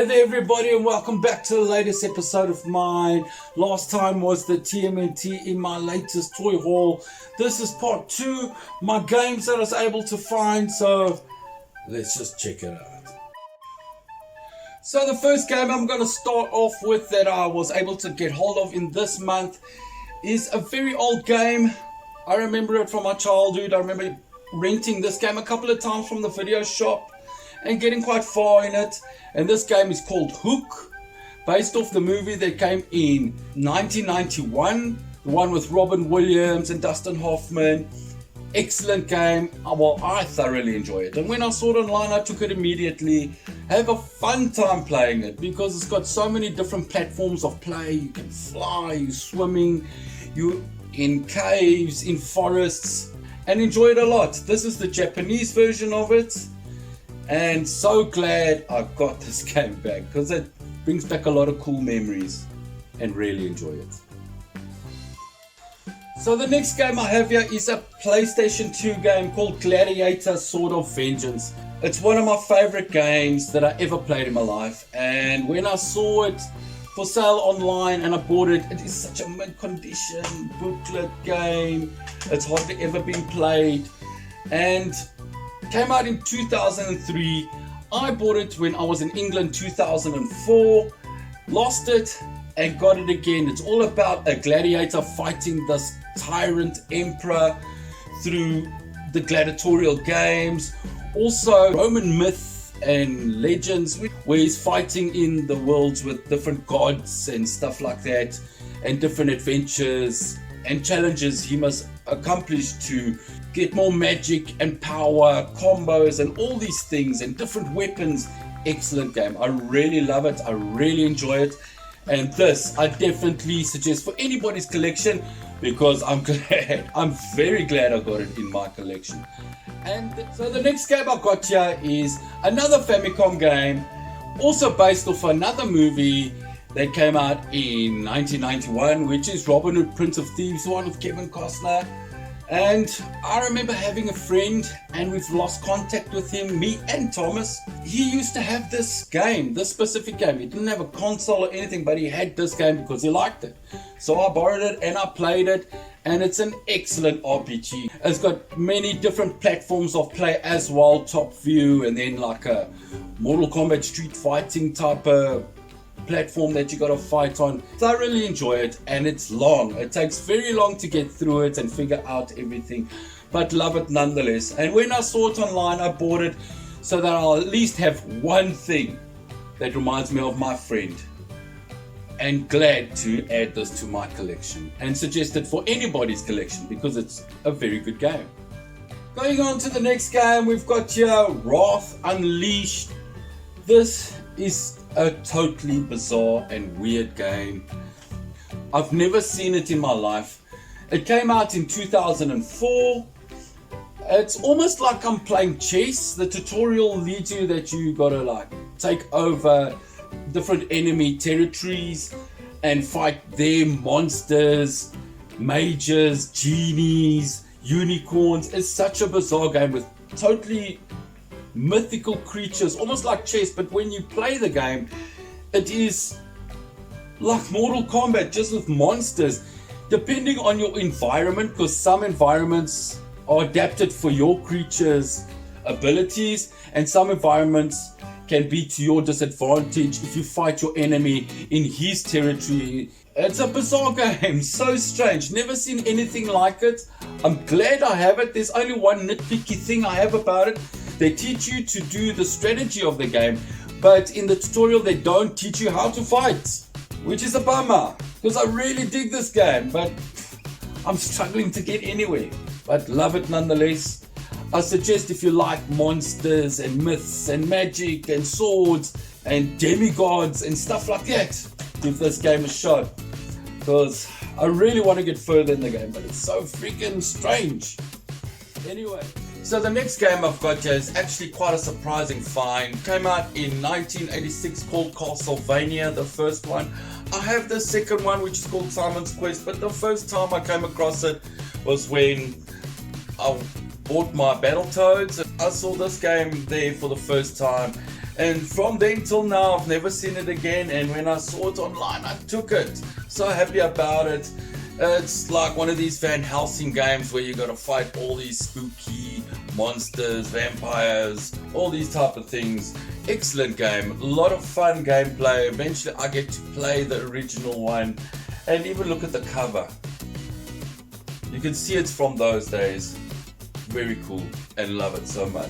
there everybody, and welcome back to the latest episode of mine. Last time was the TMNT in my latest toy haul. This is part 2, my games that I was able to find, so let's just check it out. So the first game I'm going to start off with that I was able to get hold of in this month is a very old game. I remember it from my childhood. I remember renting this game a couple of times from the video shop and getting quite far in it. And this game is called Hook, based off the movie that came in 1991, the one with Robin Williams and Dustin Hoffman. Excellent game. Well, I thoroughly enjoy it, and when I saw it online I took it immediately. Have a fun time playing it because it's got so many different platforms of play. You can fly, you're swimming, you're in caves, in forests, and enjoy it a lot. This is the Japanese version of it, and so glad I got this game back because it brings back a lot of cool memories and really enjoy it. So the next game I have here is a PlayStation 2 game called Gladiator Sword of Vengeance. It's one of my favorite games that I ever played in my life, and when I saw it for sale online and I bought it, it is such a mid-condition booklet game. It's hardly ever been played, and came out in 2003. I bought it when I was in England 2004, lost it and got it again. It's all about a gladiator fighting this tyrant emperor through the gladiatorial games. Also Roman myth and legends where he's fighting in the worlds with different gods and stuff like that, and different adventures and challenges he must accomplish to get more magic and power, combos and all these things and different weapons. Excellent game. I really love it. I really enjoy it. And this I definitely suggest for anybody's collection because I'm very glad I got it in my collection. And so the next game I got here is another famicom game, also based off another movie that came out in 1991, which is Robin Hood, Prince of Thieves, one with Kevin Costner. And I remember having a friend, and we've lost contact with him, me and Thomas. He used to have this game, this specific game. He didn't have a console or anything, but he had this game because he liked it. So I borrowed it and I played it, and it's an excellent RPG. It's got many different platforms of play as well, top view, and then like a Mortal Kombat street fighting type of platform that you gotta fight on. So I really enjoy it, and it's long. It takes very long to get through it and figure out everything, but love it nonetheless. And when I saw it online, I bought it so that I'll at least have one thing that reminds me of my friend, and glad to add this to my collection and suggest it for anybody's collection because it's a very good game. Going on to the next game, we've got here Wrath Unleashed. This is a totally bizarre and weird game. I've never seen it in my life. It came out in 2004. It's almost like I'm playing chess. The tutorial leads you that you gotta like take over different enemy territories and fight their monsters, mages, genies, unicorns. It's such a bizarre game with totally mythical creatures, almost like chess, but when you play the game it is like Mortal Kombat, just with monsters, depending on your environment, because some environments are adapted for your creature's abilities and some environments can be to your disadvantage if you fight your enemy in his territory. It's a bizarre game, so strange, never seen anything like it. I'm glad I have it. There's only one nitpicky thing I have about it. They teach you to do the strategy of the game, but in the tutorial they don't teach you how to fight, which is a bummer because I really dig this game, but I'm struggling to get anywhere. But love it nonetheless. I suggest if you like monsters and myths and magic and swords and demigods and stuff like that, give this game a shot because I really want to get further in the game, but it's so freaking strange. Anyway, so the next game I've got here is actually quite a surprising find. It came out in 1986, called Castlevania, the first one. I have the second one, which is called Simon's Quest, but the first time I came across it was when I bought my Battletoads. I saw this game there for the first time And from then till now, I've never seen it again. And when I saw it online, I took it. So happy about it. It's like one of these Van Helsing games where you got to fight all these spooky monsters, vampires, all these type of things. Excellent game. A lot of fun gameplay. Eventually, I get to play the original one. And even look at the cover. You can see it's from those days. Very cool. And love it so much.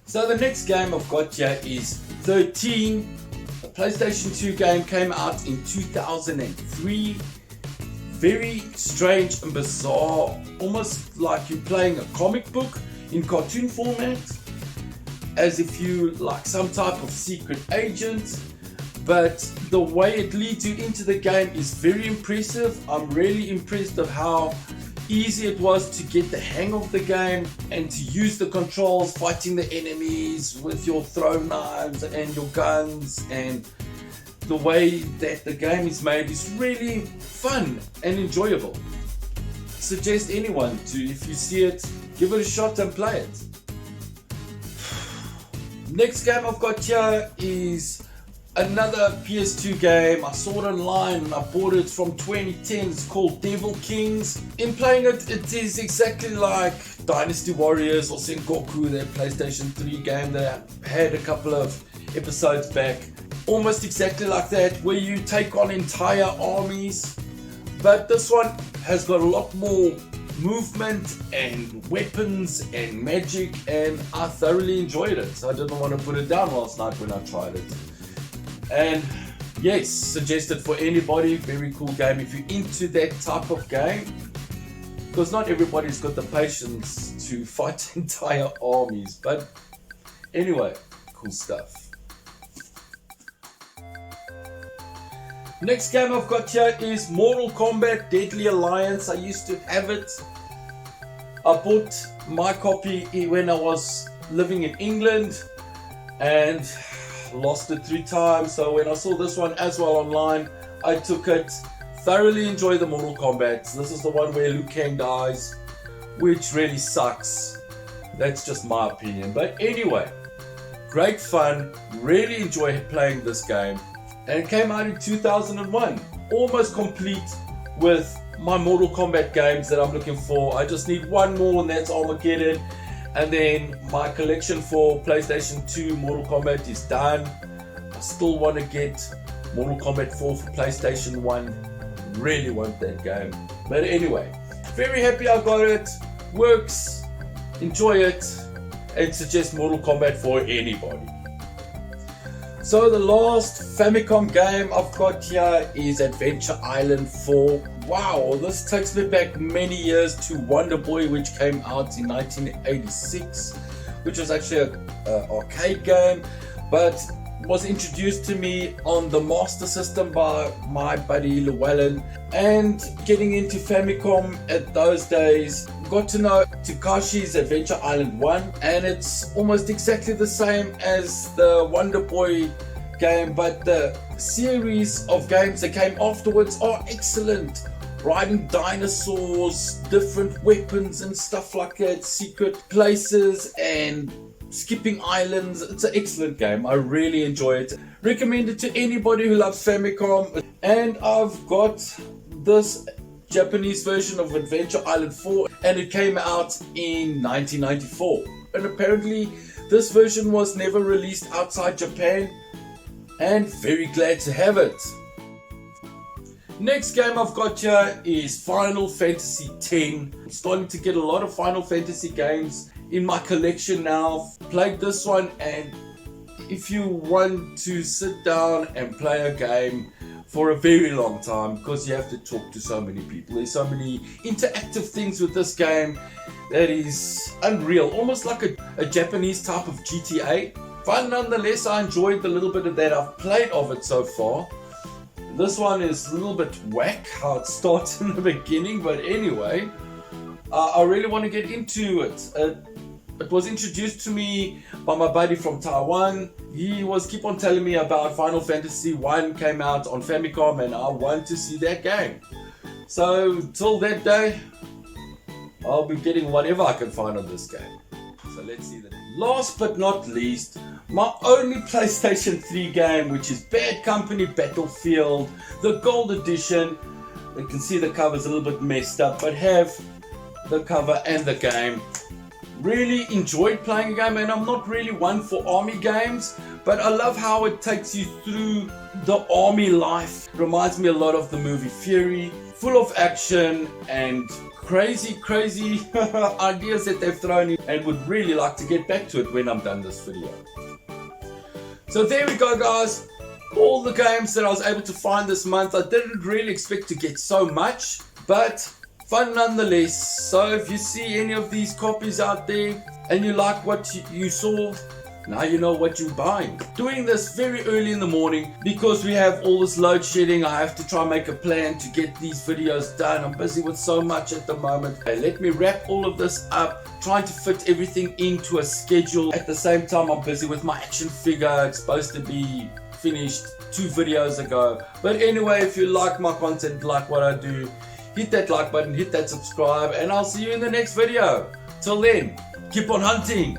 So the next game I've got here is XIII. A PlayStation 2 game, came out in 2003. Very strange and bizarre, almost like you're playing a comic book in cartoon format, as if you like some type of secret agent. But the way it leads you into the game is very impressive. I'm really impressed of how easy it was to get the hang of the game and to use the controls, fighting the enemies with your throw knives and your guns, and the way that the game is made is really fun and enjoyable. Suggest anyone to, if you see it, give it a shot and play it. Next game I've got here is another PS2 game. I saw it online and I bought it from 2010. It's called Devil Kings. In playing it, it is exactly like Dynasty Warriors or Sengoku, that PlayStation 3 game that I had a couple of episodes back. Almost exactly like that, where you take on entire armies. But this one has got a lot more movement and weapons and magic, and I thoroughly enjoyed it. So I didn't want to put it down last night when I tried it. And yes, suggested for anybody. Very cool game if you're into that type of game, because not everybody's got the patience to fight entire armies. But anyway, cool stuff. Next game I've got here is Mortal Kombat Deadly Alliance. I used to have it. I bought my copy when I was living in England and lost it 3 times. So when I saw this one as well online, I took it. Thoroughly enjoy the Mortal Kombat. This is the one where Liu Kang dies, which really sucks. That's just my opinion. But anyway, great fun. Really enjoy playing this game. And it came out in 2001. Almost complete with my Mortal Kombat games that I'm looking for. I just need one more, and that's Armageddon. And then my collection for PlayStation 2 Mortal Kombat is done. I still want to get Mortal Kombat 4 for PlayStation 1. Really want that game. But anyway, very happy I got it. Works. Enjoy it. And suggest Mortal Kombat for anybody. So the last Famicom game I've got here is Adventure Island 4. Wow, this takes me back many years to Wonder Boy, which came out in 1986, which was actually an arcade game, but was introduced to me on the Master System by my buddy Llewellyn. And getting into Famicom at those days, got to know Takashi's Adventure Island 1, and it's almost exactly the same as the Wonder Boy game, but the series of games that came afterwards are excellent. Riding dinosaurs, different weapons and stuff like that, secret places and skipping islands. It's an excellent game. I really enjoy it. Recommend it to anybody who loves Famicom. And I've got this Japanese version of Adventure Island 4, and it came out in 1994. And apparently this version was never released outside Japan, and very glad to have it. Next game I've got here is Final Fantasy X. I'm starting to get a lot of Final Fantasy games in my collection now. Played this one, and if you want to sit down and play a game for a very long time, because you have to talk to so many people, there's so many interactive things with this game that is unreal, almost like a Japanese type of GTA. Fun nonetheless. I enjoyed the little bit of that I've played of it so far. This one is a little bit whack how it starts in the beginning, but anyway, I really want to get into it. It was introduced to me by my buddy from Taiwan. He was keep on telling me about Final Fantasy 1 came out on Famicom, and I want to see that game. So till that day, I'll be getting whatever I can find on this game. So let's see that. last but not least, my only PlayStation 3 game, which is Bad Company Battlefield, the Gold Edition. You can see the cover's a little bit messed up, but have the cover and the game. Really enjoyed playing a game, and I'm not really one for army games, but I love how it takes you through the army life. Reminds me a lot of the movie Fury, full of action and crazy ideas that they've thrown in, and would really like to get back to it when I'm done this video. So there we go, guys. All the games that I was able to find this month. I didn't really expect to get so much, but fun nonetheless. So if you see any of these copies out there and you like what you saw, now you know what you're buying. Doing this very early in the morning because we have all this load shedding. I have to try and make a plan to get these videos done. I'm busy with so much at the moment. Okay, let me wrap all of this up, trying to fit everything into a schedule. At the same time, I'm busy with my action figure. It's supposed to be finished 2 videos ago. But anyway, if you like my content, like what I do, hit that like button, hit that subscribe, and I'll see you in the next video. Till then, keep on hunting.